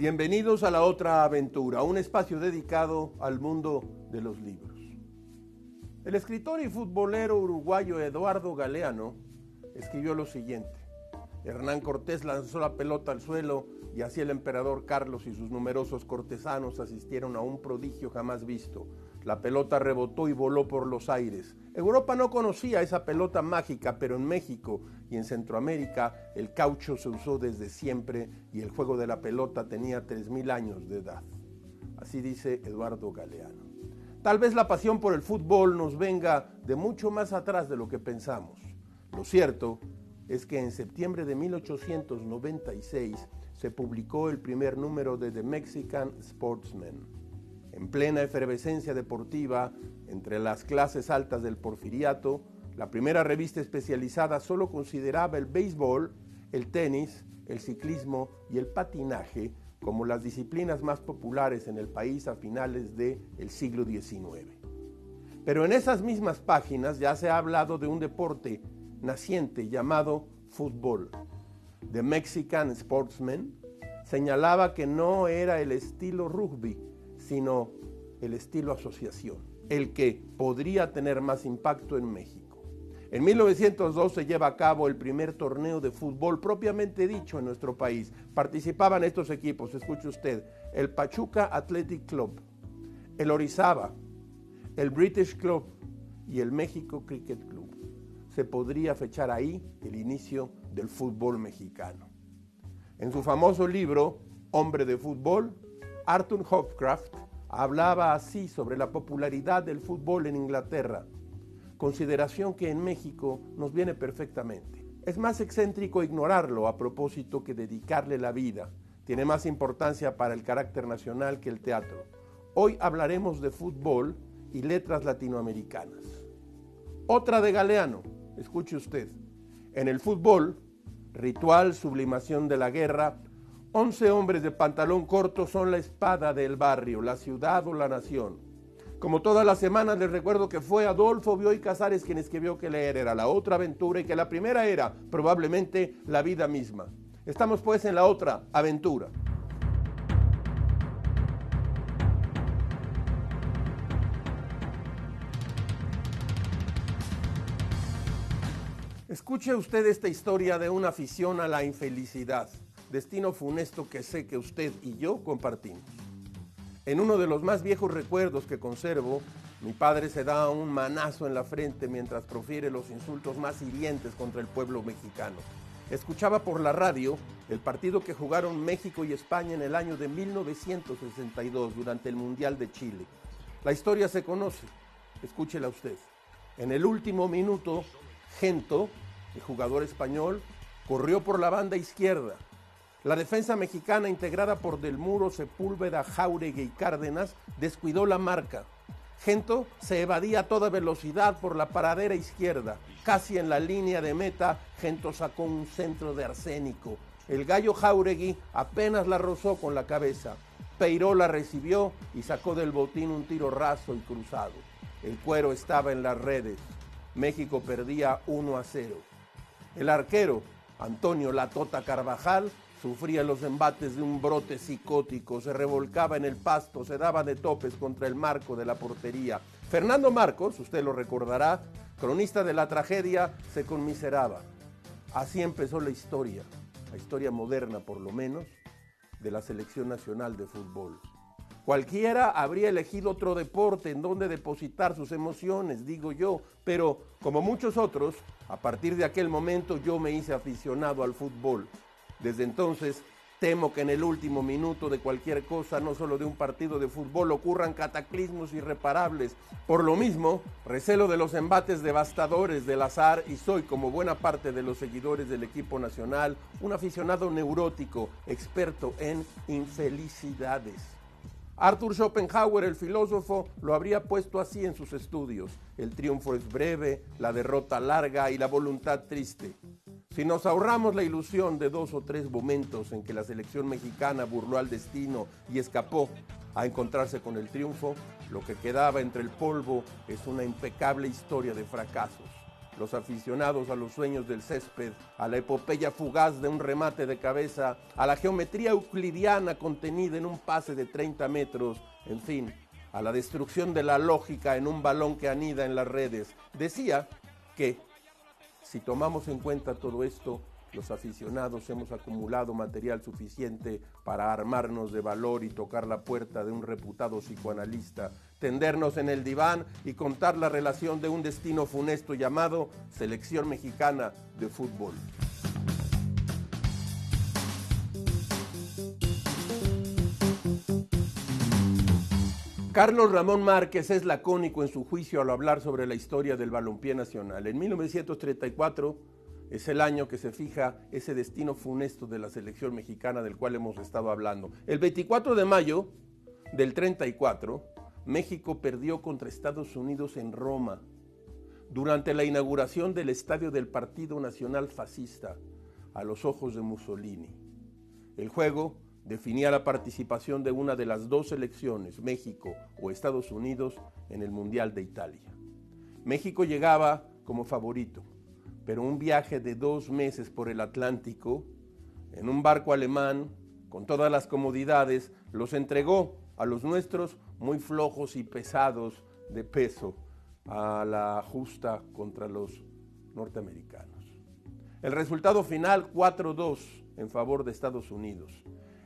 Bienvenidos a La Otra Aventura, un espacio dedicado al mundo de los libros. El escritor y futbolero uruguayo Eduardo Galeano escribió lo siguiente: Hernán Cortés lanzó la pelota al suelo y así el emperador Carlos y sus numerosos cortesanos asistieron a un prodigio jamás visto. La pelota rebotó y voló por los aires. Europa no conocía esa pelota mágica, pero en México y en Centroamérica el caucho se usó desde siempre y el juego de la pelota tenía 3000 años de edad. Así dice Eduardo Galeano. Tal vez la pasión por el fútbol nos venga de mucho más atrás de lo que pensamos. Lo cierto es que en septiembre de 1896 se publicó el primer número de The Mexican Sportsman. En plena efervescencia deportiva, entre las clases altas del porfiriato, la primera revista especializada solo consideraba el béisbol, el tenis, el ciclismo y el patinaje como las disciplinas más populares en el país a finales del siglo XIX. Pero en esas mismas páginas ya se ha hablado de un deporte naciente llamado fútbol. The Mexican Sportsman señalaba que no era el estilo rugby, sino el estilo asociación, el que podría tener más impacto en México. En 1902 se lleva a cabo el primer torneo de fútbol propiamente dicho en nuestro país. Participaban estos equipos, escuche usted: el Pachuca Athletic Club, el Orizaba, el British Club y el México Cricket Club. Se podría fechar ahí el inicio del fútbol mexicano. En su famoso libro, Hombre de Fútbol, Arthur Hopcroft hablaba así sobre la popularidad del fútbol en Inglaterra, consideración que en México nos viene perfectamente. Es más excéntrico ignorarlo a propósito que dedicarle la vida. Tiene más importancia para el carácter nacional que el teatro. Hoy hablaremos de fútbol y letras latinoamericanas. Otra de Galeano, escuche usted: en el fútbol, ritual, sublimación de la guerra, 11 hombres de pantalón corto son la espada del barrio, la ciudad o la nación. Como todas las semanas les recuerdo que fue Adolfo Bioy Casares quien escribió que leer era la otra aventura y que la primera era probablemente la vida misma. Estamos pues en la otra aventura. Escuche usted esta historia de una afición a la infelicidad, destino funesto que sé que usted y yo compartimos. En uno de los más viejos recuerdos que conservo, mi padre se da un manazo en la frente mientras profiere los insultos más hirientes contra el pueblo mexicano. Escuchaba por la radio el partido que jugaron México y España en el año de 1962 durante el Mundial de Chile. La historia se conoce, escúchela usted. En el último minuto, Gento, el jugador español, corrió por la banda izquierda. La defensa mexicana, integrada por Del Muro, Sepúlveda, Jáuregui y Cárdenas, descuidó la marca. Gento se evadía a toda velocidad por la paradera izquierda. Casi en la línea de meta, Gento sacó un centro de Arsénico. El gallo Jáuregui apenas la rozó con la cabeza. Peiró la recibió y sacó del botín un tiro raso y cruzado. El cuero estaba en las redes. México perdía 1-0. El arquero, Antonio La Tota Carvajal, sufría los embates de un brote psicótico, se revolcaba en el pasto, se daba de topes contra el marco de la portería. Fernando Marcos, usted lo recordará, cronista de la tragedia, se conmiseraba. Así empezó la historia moderna por lo menos, de la Selección Nacional de Fútbol. Cualquiera habría elegido otro deporte en donde depositar sus emociones, digo yo, pero como muchos otros, a partir de aquel momento yo me hice aficionado al fútbol. Desde entonces, temo que en el último minuto de cualquier cosa, no solo de un partido de fútbol, ocurran cataclismos irreparables. Por lo mismo, recelo de los embates devastadores del azar y soy, como buena parte de los seguidores del equipo nacional, un aficionado neurótico, experto en infelicidades. Arthur Schopenhauer, el filósofo, lo habría puesto así en sus estudios: el triunfo es breve, la derrota larga y la voluntad triste. Si nos ahorramos la ilusión de 2 o 3 momentos en que la selección mexicana burló al destino y escapó a encontrarse con el triunfo, lo que quedaba entre el polvo es una impecable historia de fracasos. los aficionados a los sueños del césped, a la epopeya fugaz de un remate de cabeza, a la geometría euclidiana contenida en un pase de 30 metros, en fin, a la destrucción de la lógica en un balón que anida en las redes. Decía que, si tomamos en cuenta todo esto, los aficionados hemos acumulado material suficiente para armarnos de valor y tocar la puerta de un reputado psicoanalista, tendernos en el diván y contar la relación de un destino funesto llamado Selección Mexicana de Fútbol. Carlos Ramón Márquez es lacónico en su juicio al hablar sobre la historia del balompié nacional. En 1934 es el año que se fija ese destino funesto de la selección mexicana del cual hemos estado hablando. El 24 de mayo del 34, México perdió contra Estados Unidos en Roma durante la inauguración del estadio del Partido Nacional Fascista a los ojos de Mussolini. El juego definía la participación de una de las dos selecciones, México o Estados Unidos, en el Mundial de Italia. México llegaba como favorito, pero un viaje de 2 meses por el Atlántico, en un barco alemán, con todas las comodidades, los entregó a los nuestros muy flojos y pesados de peso a la justa contra los norteamericanos. El resultado final, 4-2 en favor de Estados Unidos.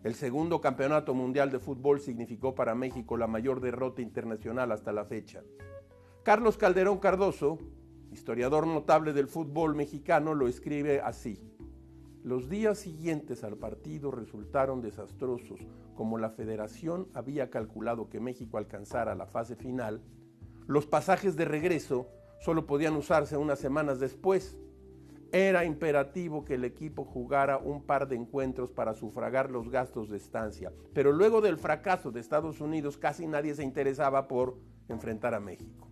El segundo campeonato mundial de fútbol significó para México la mayor derrota internacional hasta la fecha. Carlos Calderón Cardoso, historiador notable del fútbol mexicano, lo escribe así: los días siguientes al partido resultaron desastrosos. Como la federación había calculado que México alcanzara la fase final, los pasajes de regreso solo podían usarse unas semanas después. Era imperativo que el equipo jugara un par de encuentros para sufragar los gastos de estancia, pero luego del fracaso de Estados Unidos casi nadie se interesaba por enfrentar a México.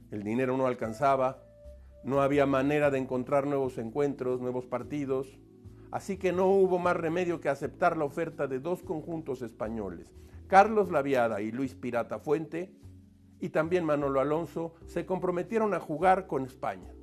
El dinero no alcanzaba, no había manera de encontrar nuevos encuentros, nuevos partidos, así que no hubo más remedio que aceptar la oferta de 2 conjuntos españoles. Carlos Laviada y Luis Pirata Fuente, y también Manolo Alonso, se comprometieron a jugar con España.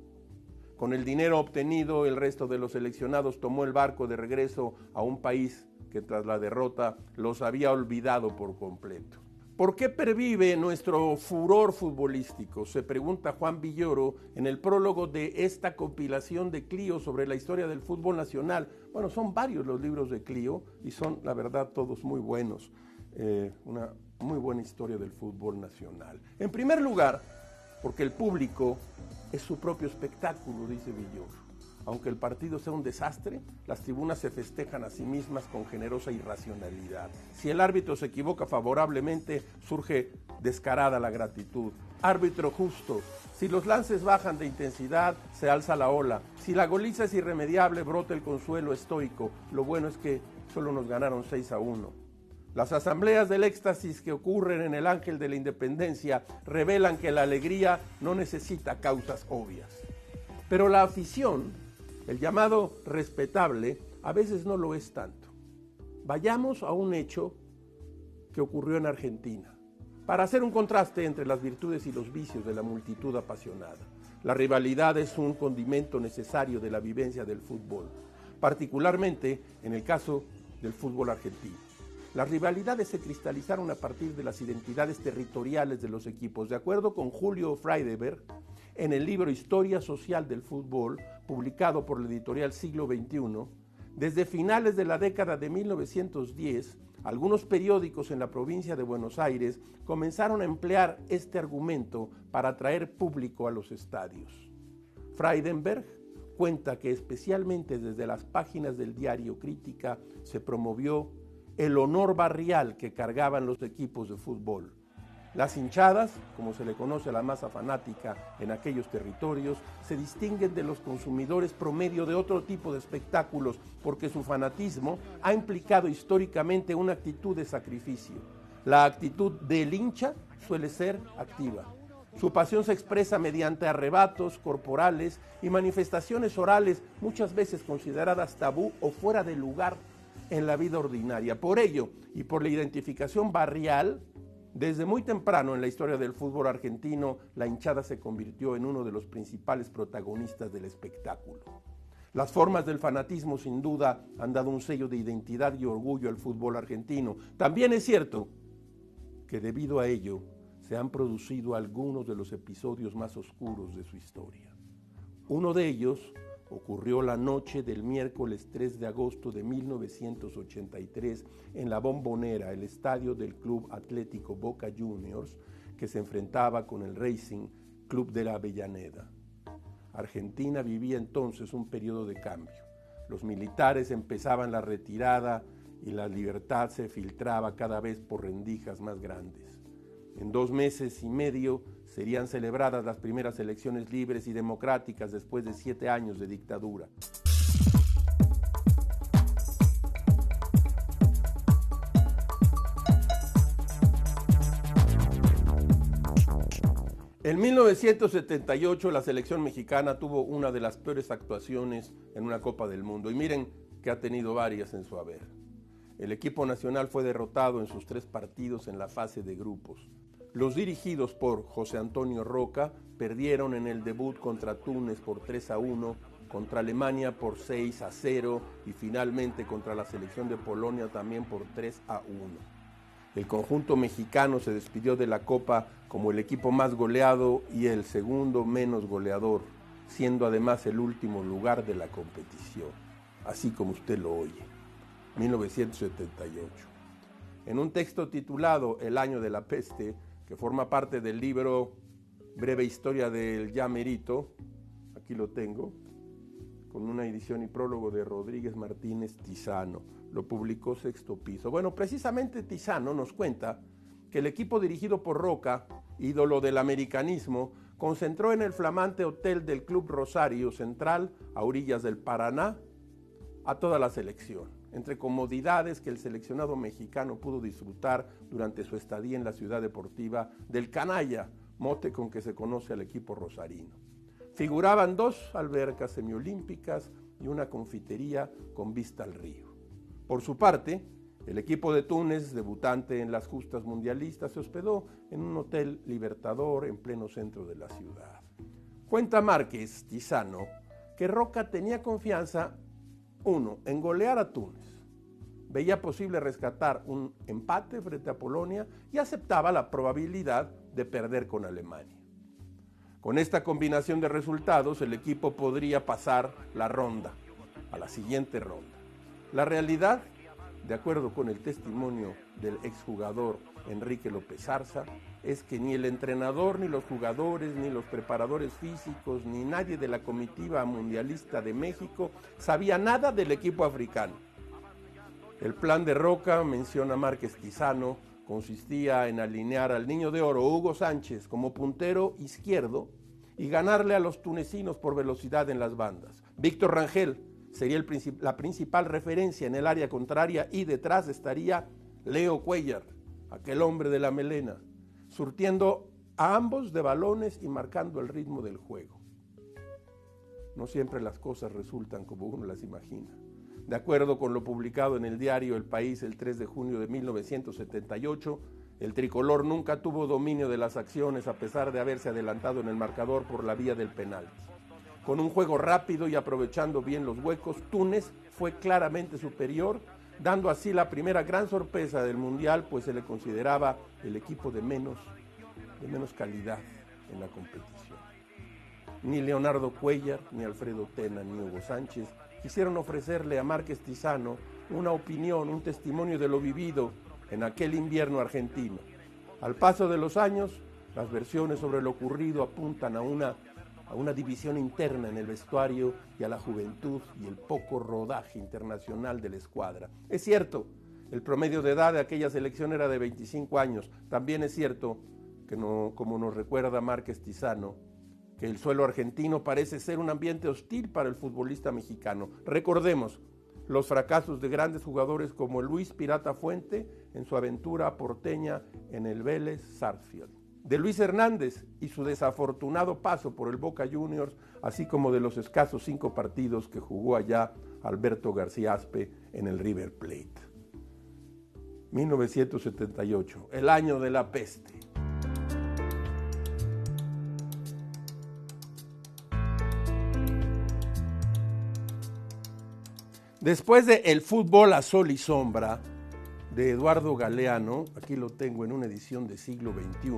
Con el dinero obtenido, el resto de los seleccionados tomó el barco de regreso a un país que tras la derrota los había olvidado por completo. ¿Por qué pervive nuestro furor futbolístico?, se pregunta Juan Villoro en el prólogo de esta compilación de Clio sobre la historia del fútbol nacional. Bueno, son varios los libros de Clio y son, la verdad, todos muy buenos. Una muy buena historia del fútbol nacional. En primer lugar, porque el público es su propio espectáculo, dice Villoro. Aunque el partido sea un desastre, las tribunas se festejan a sí mismas con generosa irracionalidad. Si el árbitro se equivoca favorablemente, surge descarada la gratitud. Árbitro justo. Si los lances bajan de intensidad, se alza la ola. Si la goliza es irremediable, brota el consuelo estoico. Lo bueno es que solo nos ganaron 6-1. Las asambleas del éxtasis que ocurren en el Ángel de la Independencia revelan que la alegría no necesita causas obvias. Pero la afición, el llamado respetable, a veces no lo es tanto. Vayamos a un hecho que ocurrió en Argentina, para hacer un contraste entre las virtudes y los vicios de la multitud apasionada. La rivalidad es un condimento necesario de la vivencia del fútbol, particularmente en el caso del fútbol argentino. Las rivalidades se cristalizaron a partir de las identidades territoriales de los equipos. De acuerdo con Julio Friedeberg, en el libro Historia Social del Fútbol, publicado por la editorial Siglo XXI, desde finales de la década de 1910, algunos periódicos en la provincia de Buenos Aires comenzaron a emplear este argumento para atraer público a los estadios. Friedeberg cuenta que especialmente desde las páginas del diario Crítica se promovió el honor barrial que cargaban los equipos de fútbol. Las hinchadas, como se le conoce a la masa fanática en aquellos territorios, se distinguen de los consumidores promedio de otro tipo de espectáculos porque su fanatismo ha implicado históricamente una actitud de sacrificio. La actitud del hincha suele ser activa. Su pasión se expresa mediante arrebatos corporales y manifestaciones orales, muchas veces consideradas tabú o fuera de lugar en la vida ordinaria. Por ello, y por la identificación barrial, Desde muy temprano en la historia del fútbol argentino, la hinchada se convirtió en uno de los principales protagonistas del espectáculo. Las formas del fanatismo sin duda han dado un sello de identidad y orgullo al fútbol argentino. También es cierto que debido a ello se han producido algunos de los episodios más oscuros de su historia. Uno de ellos ocurrió la noche del miércoles 3 de agosto de 1983 en la Bombonera, el estadio del Club Atlético Boca Juniors, que se enfrentaba con el Racing Club de la Avellaneda. Argentina vivía entonces un periodo de cambio. Los militares empezaban la retirada y la libertad se filtraba cada vez por rendijas más grandes. En 2 meses y medio serían celebradas las primeras elecciones libres y democráticas después de 7 años de dictadura. En 1978 la selección mexicana tuvo una de las peores actuaciones en una Copa del Mundo y miren que ha tenido varias en su haber. El equipo nacional fue derrotado en sus 3 partidos en la fase de grupos. Los dirigidos por José Antonio Roca perdieron en el debut contra Túnez por 3-1, contra Alemania por 6-0 y finalmente contra la selección de Polonia también por 3-1. El conjunto mexicano se despidió de la Copa como el equipo más goleado y el segundo menos goleador, siendo además el último lugar de la competición, así como usted lo oye. 1978. En un texto titulado El año de la peste, que forma parte del libro Breve historia del ya merito, aquí lo tengo, con una edición y prólogo de Rodríguez Martínez Tizano, lo publicó Sexto Piso. Bueno, precisamente Tizano nos cuenta que el equipo dirigido por Roca, ídolo del americanismo, concentró en el flamante hotel del Club Rosario Central, a orillas del Paraná, a toda la selección, entre comodidades que el seleccionado mexicano pudo disfrutar durante su estadía en la ciudad deportiva del Canalla, mote con que se conoce al equipo rosarino. Figuraban 2 albercas semiolímpicas y una confitería con vista al río. Por su parte, el equipo de Túnez, debutante en las justas mundialistas, se hospedó en un hotel Libertador en pleno centro de la ciudad. Cuenta Márquez Tizano que Roca tenía confianza, 1, en golear a Túnez. Veía posible rescatar un empate frente a Polonia y aceptaba la probabilidad de perder con Alemania. Con esta combinación de resultados, el equipo podría pasar la ronda, a la siguiente ronda. La realidad, de acuerdo con el testimonio del exjugador Enrique López Zarza, es que ni el entrenador, ni los jugadores, ni los preparadores físicos, ni nadie de la comitiva mundialista de México sabía nada del equipo africano. El plan de Roca, menciona Márquez Tizano, consistía en alinear al niño de oro Hugo Sánchez como puntero izquierdo y ganarle a los tunecinos por velocidad en las bandas. Víctor Rangel sería la principal referencia en el área contraria y detrás estaría Leo Cuellar, aquel hombre de la melena, surtiendo a ambos de balones y marcando el ritmo del juego. No siempre las cosas resultan como uno las imagina. De acuerdo con lo publicado en el diario El País el 3 de junio de 1978, el tricolor nunca tuvo dominio de las acciones a pesar de haberse adelantado en el marcador por la vía del penalti. Con un juego rápido y aprovechando bien los huecos, Túnez fue claramente superior, dando así la primera gran sorpresa del Mundial, pues se le consideraba el equipo de menos calidad en la competición. Ni Leonardo Cuellar, ni Alfredo Tena, ni Hugo Sánchez quisieron ofrecerle a Márquez Tizano una opinión, un testimonio de lo vivido en aquel invierno argentino. Al paso de los años, las versiones sobre lo ocurrido apuntan a una división interna en el vestuario y a la juventud y el poco rodaje internacional de la escuadra. Es cierto, el promedio de edad de aquella selección era de 25 años. También es cierto que, como nos recuerda Márquez Tizano, que el suelo argentino parece ser un ambiente hostil para el futbolista mexicano. Recordemos los fracasos de grandes jugadores como Luis Pirata Fuente en su aventura porteña en el Vélez Sarsfield, de Luis Hernández y su desafortunado paso por el Boca Juniors, así como de los escasos 5 partidos que jugó allá Alberto García Aspe en el River Plate. 1978, el año de la peste. Después de El fútbol a sol y sombra, de Eduardo Galeano, aquí lo tengo en una edición de siglo XXI,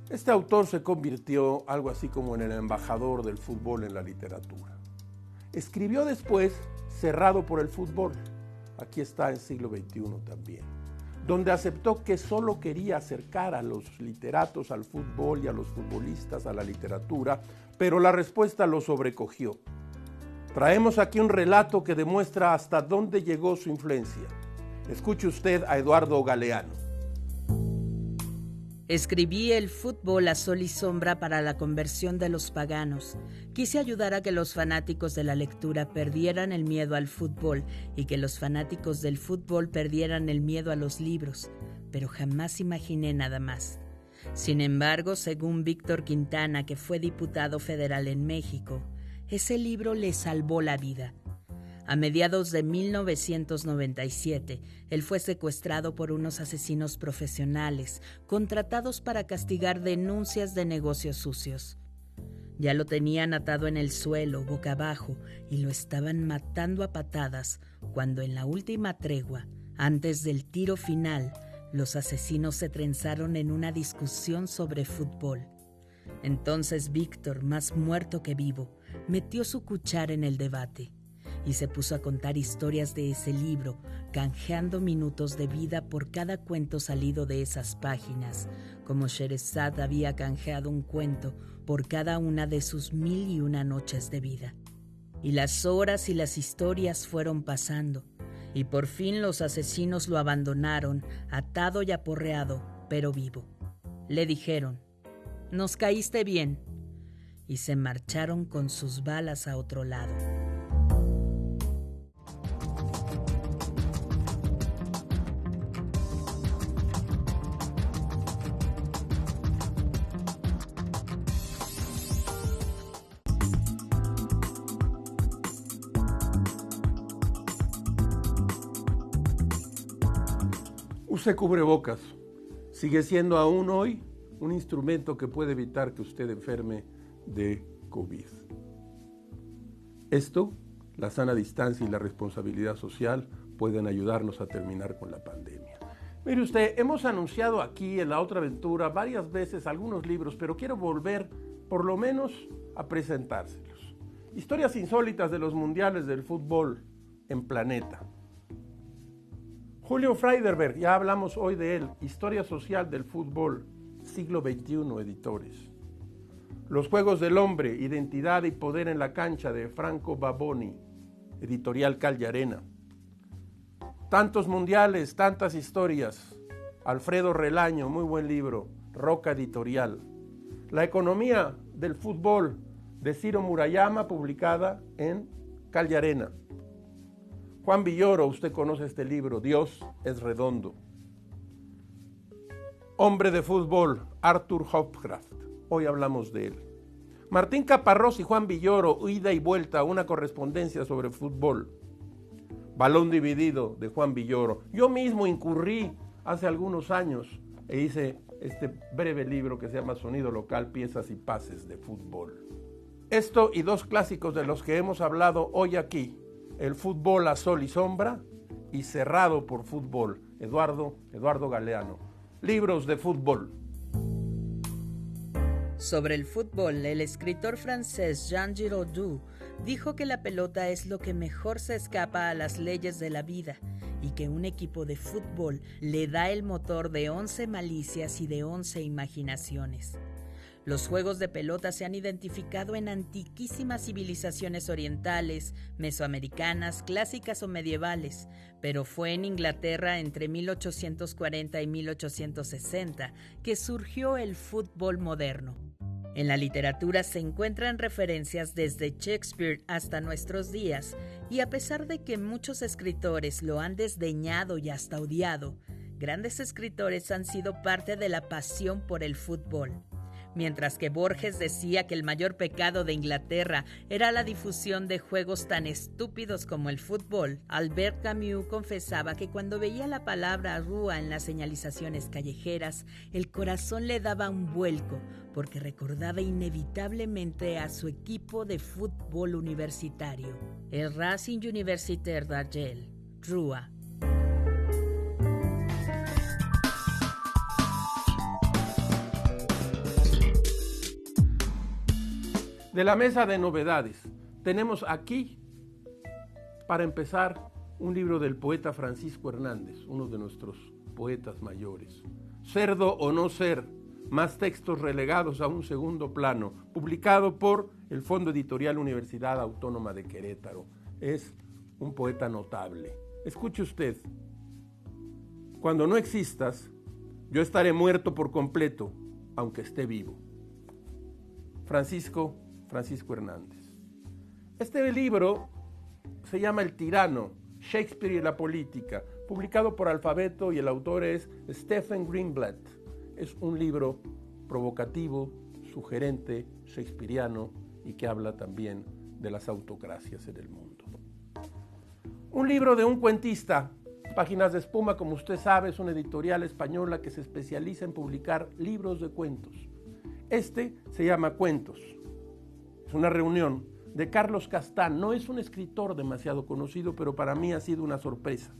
este autor se convirtió algo así como en el embajador del fútbol en la literatura. Escribió después Cerrado por el fútbol, aquí está en siglo XXI también, donde aceptó que solo quería acercar a los literatos al fútbol y a los futbolistas a la literatura, pero la respuesta lo sobrecogió. Traemos aquí un relato que demuestra hasta dónde llegó su influencia. Escuche usted a Eduardo Galeano. Escribí El fútbol a sol y sombra para la conversión de los paganos. Quise ayudar a que los fanáticos de la lectura perdieran el miedo al fútbol y que los fanáticos del fútbol perdieran el miedo a los libros, pero jamás imaginé nada más. Sin embargo, según Víctor Quintana, que fue diputado federal en México, ese libro le salvó la vida. A mediados de 1997, él fue secuestrado por unos asesinos profesionales, contratados para castigar denuncias de negocios sucios. Ya lo tenían atado en el suelo, boca abajo, y lo estaban matando a patadas, cuando en la última tregua, antes del tiro final, los asesinos se trenzaron en una discusión sobre fútbol. Entonces Víctor, más muerto que vivo, metió su cuchara en el debate y se puso a contar historias de ese libro, canjeando minutos de vida por cada cuento salido de esas páginas, como Sherezad había canjeado un cuento por cada una de sus 1001 noches de vida. Y las horas y las historias fueron pasando, y por fin los asesinos lo abandonaron, atado y aporreado, pero vivo. Le dijeron: «Nos caíste bien», y se marcharon con sus balas a otro lado. Use cubrebocas. Sigue siendo aún hoy un instrumento que puede evitar que usted enferme de COVID. Esto, la sana distancia y la responsabilidad social pueden ayudarnos a terminar con la pandemia. Mire usted, hemos anunciado aquí en La Otra Aventura varias veces algunos libros, pero quiero volver por lo menos a presentárselos. Historias insólitas de los mundiales del fútbol en Planeta. Julio Freiderberg, ya hablamos hoy de él, Historia social del fútbol, siglo XXI, editores. Los Juegos del Hombre, Identidad y Poder en la Cancha, de Franco Baboni, editorial Callarena. Tantos mundiales, tantas historias, Alfredo Relaño, muy buen libro, Roca Editorial. La economía del fútbol, de Ciro Murayama, publicada en Callarena. Juan Villoro, usted conoce este libro, Dios es redondo. Hombre de fútbol, Arthur Hofkraft, hoy hablamos de él. Martín Caparrós y Juan Villoro, Ida y Vuelta, una correspondencia sobre fútbol. Balón dividido, de Juan Villoro. Yo mismo incurrí hace algunos años e hice este breve libro que se llama Sonido Local, Piezas y Pases de Fútbol. Esto y dos clásicos de los que hemos hablado hoy aquí, El fútbol a sol y sombra y Cerrado por fútbol, Eduardo Galeano. Libros de fútbol. Sobre el fútbol, el escritor francés Jean Giraudoux dijo que la pelota es lo que mejor se escapa a las leyes de la vida y que un equipo de fútbol le da el motor de 11 malicias y de 11 imaginaciones. Los juegos de pelota se han identificado en antiquísimas civilizaciones orientales, mesoamericanas, clásicas o medievales, pero fue en Inglaterra entre 1840 y 1860 que surgió el fútbol moderno. En la literatura se encuentran referencias desde Shakespeare hasta nuestros días, y a pesar de que muchos escritores lo han desdeñado y hasta odiado, grandes escritores han sido parte de la pasión por el fútbol. Mientras que Borges decía que el mayor pecado de Inglaterra era la difusión de juegos tan estúpidos como el fútbol, Albert Camus confesaba que cuando veía la palabra rúa en las señalizaciones callejeras, el corazón le daba un vuelco, porque recordaba inevitablemente a su equipo de fútbol universitario, el Racing Universitaire d'Argel, Rúa. De la mesa de novedades, tenemos aquí, para empezar, un libro del poeta Francisco Hernández, uno de nuestros poetas mayores. Cerdo o no ser, más textos relegados a un segundo plano, publicado por el Fondo Editorial Universidad Autónoma de Querétaro. Es un poeta notable. Escuche usted: cuando no existas, yo estaré muerto por completo, aunque esté vivo. Francisco Hernández. Este libro se llama El tirano, Shakespeare y la política, publicado por Alfabeto, y el autor es Stephen Greenblatt. Es un libro provocativo, sugerente, shakespeariano, y que habla también de las autocracias en el mundo. Un libro de un cuentista, Páginas de Espuma, como usted sabe, es una editorial española que se especializa en publicar libros de cuentos. Este se llama Cuentos. Es una reunión de Carlos Castán. No es un escritor demasiado conocido, pero para mí ha sido una sorpresa.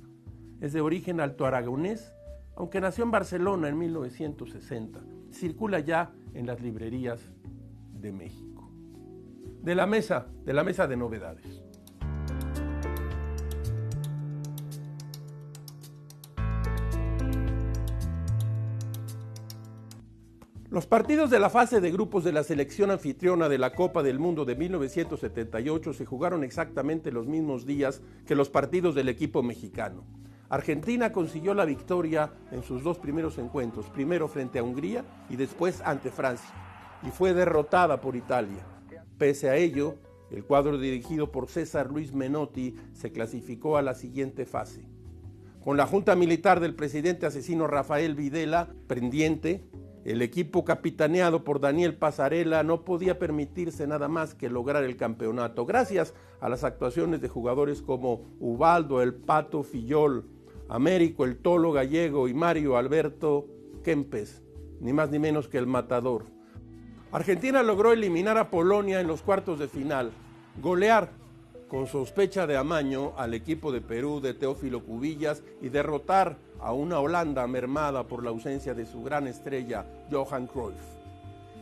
Es de origen altoaragonés, aunque nació en Barcelona en 1960. Circula ya en las librerías de México. De la mesa de novedades. Los partidos de la fase de grupos de la selección anfitriona de la Copa del Mundo de 1978 se jugaron exactamente los mismos días que los partidos del equipo mexicano. Argentina consiguió la victoria en sus dos primeros encuentros, primero frente a Hungría y después ante Francia, y fue derrotada por Italia. Pese a ello, el cuadro dirigido por César Luis Menotti se clasificó a la siguiente fase. Con la junta militar del presidente asesino Rafael Videla pendiente, el equipo capitaneado por Daniel Passarella no podía permitirse nada más que lograr el campeonato, gracias a las actuaciones de jugadores como Ubaldo el Pato Fillol, Américo el Tolo Gallego y Mario Alberto Kempes, ni más ni menos que el Matador. Argentina logró eliminar a Polonia en los cuartos de final, golear con sospecha de amaño al equipo de Perú de Teófilo Cubillas y derrotar a una Holanda mermada por la ausencia de su gran estrella Johan Cruyff,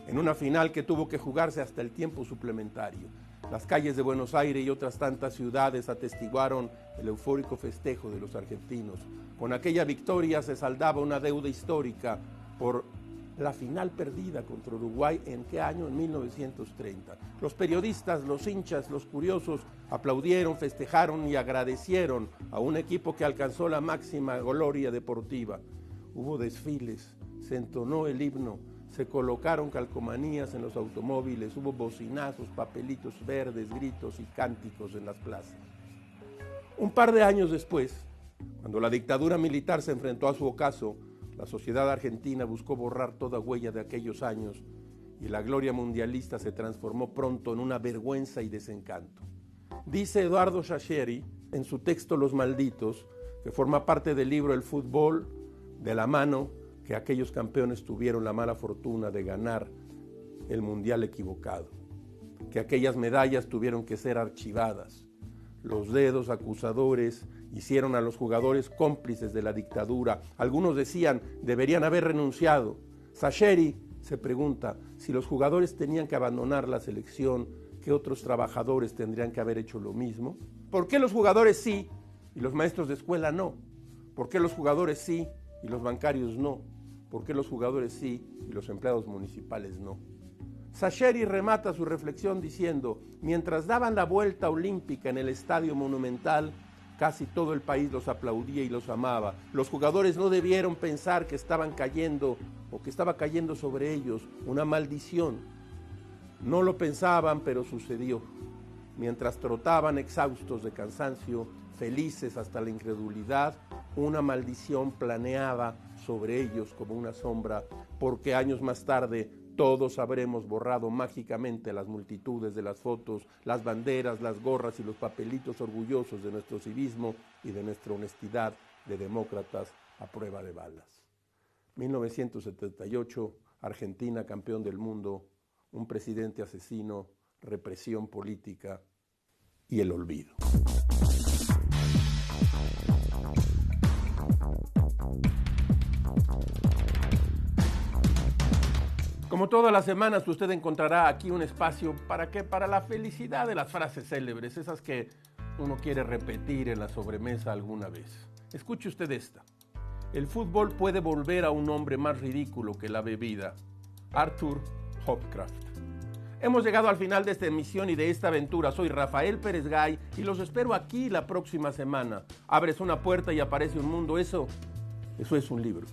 en una final que tuvo que jugarse hasta el tiempo suplementario. Las calles de Buenos Aires y otras tantas ciudades atestiguaron el eufórico festejo de los argentinos. Con aquella victoria se saldaba una deuda histórica por la final perdida contra Uruguay. ¿En qué año? En 1930. Los periodistas, los hinchas, los curiosos aplaudieron, festejaron y agradecieron a un equipo que alcanzó la máxima gloria deportiva. Hubo desfiles, se entonó el himno, se colocaron calcomanías en los automóviles, hubo bocinazos, papelitos verdes, gritos y cánticos en las plazas. Un par de años después, cuando la dictadura militar se enfrentó a su ocaso, la sociedad argentina buscó borrar toda huella de aquellos años y la gloria mundialista se transformó pronto en una vergüenza y desencanto. Dice Eduardo Sacheri en su texto Los Malditos, que forma parte del libro El fútbol de la mano, que aquellos campeones tuvieron la mala fortuna de ganar el mundial equivocado, que aquellas medallas tuvieron que ser archivadas. Los dedos acusadores hicieron a los jugadores cómplices de la dictadura. Algunos decían, deberían haber renunciado. Sacheri se pregunta, si los jugadores tenían que abandonar la selección, ¿qué otros trabajadores tendrían que haber hecho lo mismo? ¿Por qué los jugadores sí y los maestros de escuela no? ¿Por qué los jugadores sí y los bancarios no? ¿Por qué los jugadores sí y los empleados municipales no? Sacheri remata su reflexión diciendo, mientras daban la vuelta olímpica en el Estadio Monumental, casi todo el país los aplaudía y los amaba. Los jugadores no debieron pensar que estaban cayendo o que estaba cayendo sobre ellos una maldición. No lo pensaban, pero sucedió. Mientras trotaban exhaustos de cansancio, felices hasta la incredulidad, una maldición planeaba sobre ellos como una sombra, porque años más tarde todos habremos borrado mágicamente las multitudes de las fotos, las banderas, las gorras y los papelitos orgullosos de nuestro civismo y de nuestra honestidad de demócratas a prueba de balas. 1978, Argentina campeón del mundo, un presidente asesino, represión política y el olvido. Como todas las semanas, usted encontrará aquí un espacio ¿para qué? Para la felicidad de las frases célebres, esas que uno quiere repetir en la sobremesa alguna vez. Escuche usted esta. El fútbol puede volver a un hombre más ridículo que la bebida. Arthur Hopcroft. Hemos llegado al final de esta emisión y de esta aventura. Soy Rafael Pérez Gay y los espero aquí la próxima semana. Abres una puerta y aparece un mundo. Eso es un libro.